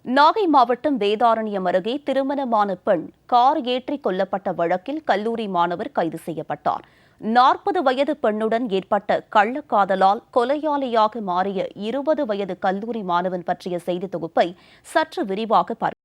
நாகை மாவட்டம் வேதாரண்யம் அருகே திருமணமான பெண் கார் ஏற்றி கொல்லப்பட்ட வழக்கில் கல்லூரி மாணவர் கைது செய்யப்பட்டார். 40 வயது பெண்ணுடன் ஏற்பட்ட கள்ளக்காதலால் கொலையாளியாக மாறிய 20 வயது கல்லூரி மாணவன் பற்றிய செய்தி தொகுப்பை சற்று விரிவாக பார்க்கலாம்.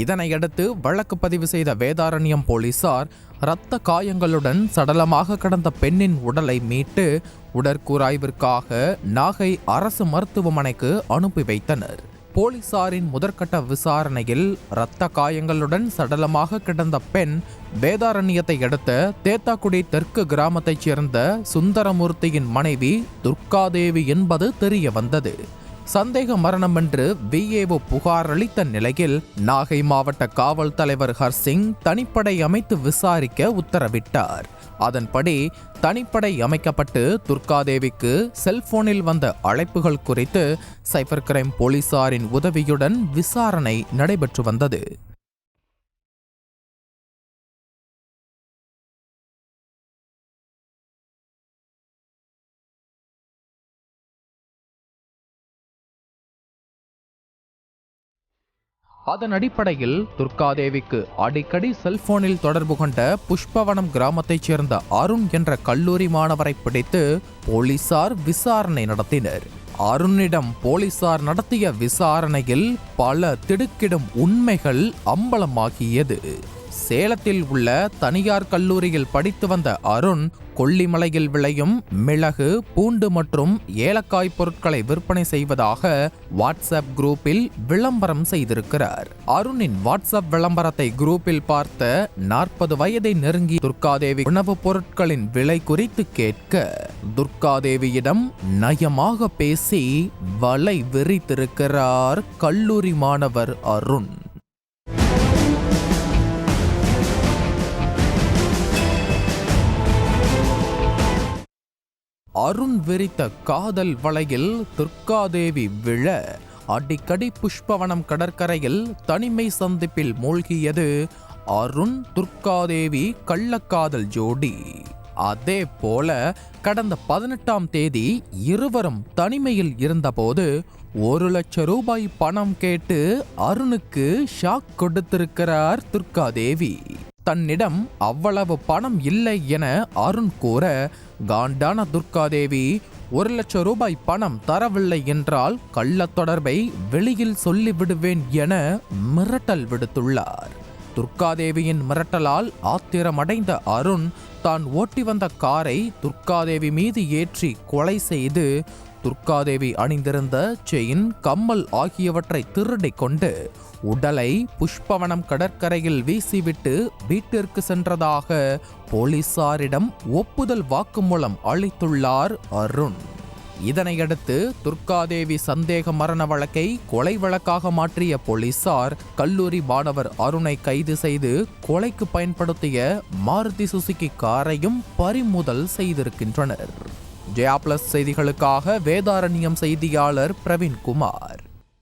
இதனையடுத்து வழக்கு பதிவு செய்த வேதாரண்யம் போலீசார் இரத்த காயங்களுடன் சடலமாக கடந்த பெண்ணின் உடலை மீட்டு உடற்கூராய்விற்காக நாகை அரசு மருத்துவமனைக்கு அனுப்பி வைத்தனர். போலீசாரின் முதற்கட்ட விசாரணையில் இரத்த காயங்களுடன் சடலமாக கிடந்த பெண் வேதாரண்யத்தை அடுத்த தேத்தாக்குடி தெற்கு கிராமத்தைச் சேர்ந்த சுந்தரமூர்த்தியின் மனைவி துர்காதேவி என்பது தெரிய வந்தது. சந்தேக மரணம் என்று விஏஓ புகார் அளித்த நிலையில் நாகை மாவட்ட காவல் தலைவர் ஹர்சிங் தனிப்படை அமைத்து விசாரிக்க உத்தரவிட்டார். அதன்படி தனிப்படை அமைக்கப்பட்டு துர்காதேவிக்கு செல்போனில் வந்த அழைப்புகள் குறித்து சைபர் கிரைம் போலீசாரின் உதவியுடன் விசாரணை நடைபெற்று வந்தது. அதன் அடிப்படையில் துர்காதேவிக்கு அடிக்கடி செல்போனில் தொடர்பு கொண்ட புஷ்பவனம் கிராமத்தைச் சேர்ந்த அருண் என்ற கல்லூரி மாணவரை பிடித்து போலீசார் விசாரணை நடத்தினர். அருணிடம் போலீசார் நடத்திய விசாரணையில் பல திடுக்கிடும் உண்மைகள் அம்பலமாகியது. சேலத்தில் உள்ள தனியார் கல்லூரியில் படித்து வந்த அருண் கொல்லிமலையில் விளையும் மிளகு, பூண்டு மற்றும் ஏலக்காய் பொருட்களை விற்பனை செய்வதாக வாட்ஸ்அப் குரூப்பில் விளம்பரம் செய்திருக்கிறார். அருணின் வாட்ஸ்அப் விளம்பரத்தை குரூப்பில் பார்த்த 40 வயதை நெருங்கி துர்காதேவி உணவுப் பொருட்களின் விலை குறித்து கேட்க துர்காதேவியிடம் நயமாக பேசி வலை விரித்திருக்கிறார் கல்லூரி மாணவர் அருண். அருண் விரித்த காதல் வலையில் துர்காதேவி விழ அடிக்கடி புஷ்பவனம் கடற்கரையில் தனிமை சந்திப்பில் மூழ்கியது அருண் துர்காதேவி கள்ளக்காதல் ஜோடி. அதே போல கடந்த 18ஆம் தேதி இருவரும் தனிமையில் இருந்தபோது 1 லட்சம் ரூபாய் பணம் கேட்டு அருணுக்கு ஷாக் கொடுத்திருக்கிறார் துர்காதேவி. தன்னிடம் அவ்வளவு பணம் இல்லை என அருண் கூற காண்டான துர்காதேவி 1 லட்சம் ரூபாய் பணம் தரவில்லை என்றால் கள்ள தொடர்பை வெளியில் சொல்லிவிடுவேன் என மிரட்டல் விடுத்துள்ளார். துர்காதேவியின் மிரட்டலால் ஆத்திரமடைந்த அருண் தான் ஓட்டி வந்த காரை துர்காதேவி மீது ஏற்றி கொலை செய்து துர்காதேவி அணிந்திருந்த செயின், கம்மல் ஆகியவற்றை திருடிக் கொண்டு உடலை புஷ்பவனம் கடற்கரையில் வீசிவிட்டு வீட்டிற்கு சென்றதாக போலீசாரிடம் ஒப்புதல் வாக்குமூலம் அளித்துள்ளார் அருண். இதனையடுத்து துர்காதேவி சந்தேக மரண வழக்கை கொலை வழக்காக மாற்றிய போலீசார் கல்லூரி மாணவர் அருணை கைது செய்து கொலைக்கு பயன்படுத்திய மாருதி சுசுகி காரையும் பறிமுதல் செய்திருக்கின்றனர். ஜெயா பிளஸ் செய்திகளுக்காக வேதாரண்யம் செய்தியாளர் பிரவீன்குமார்.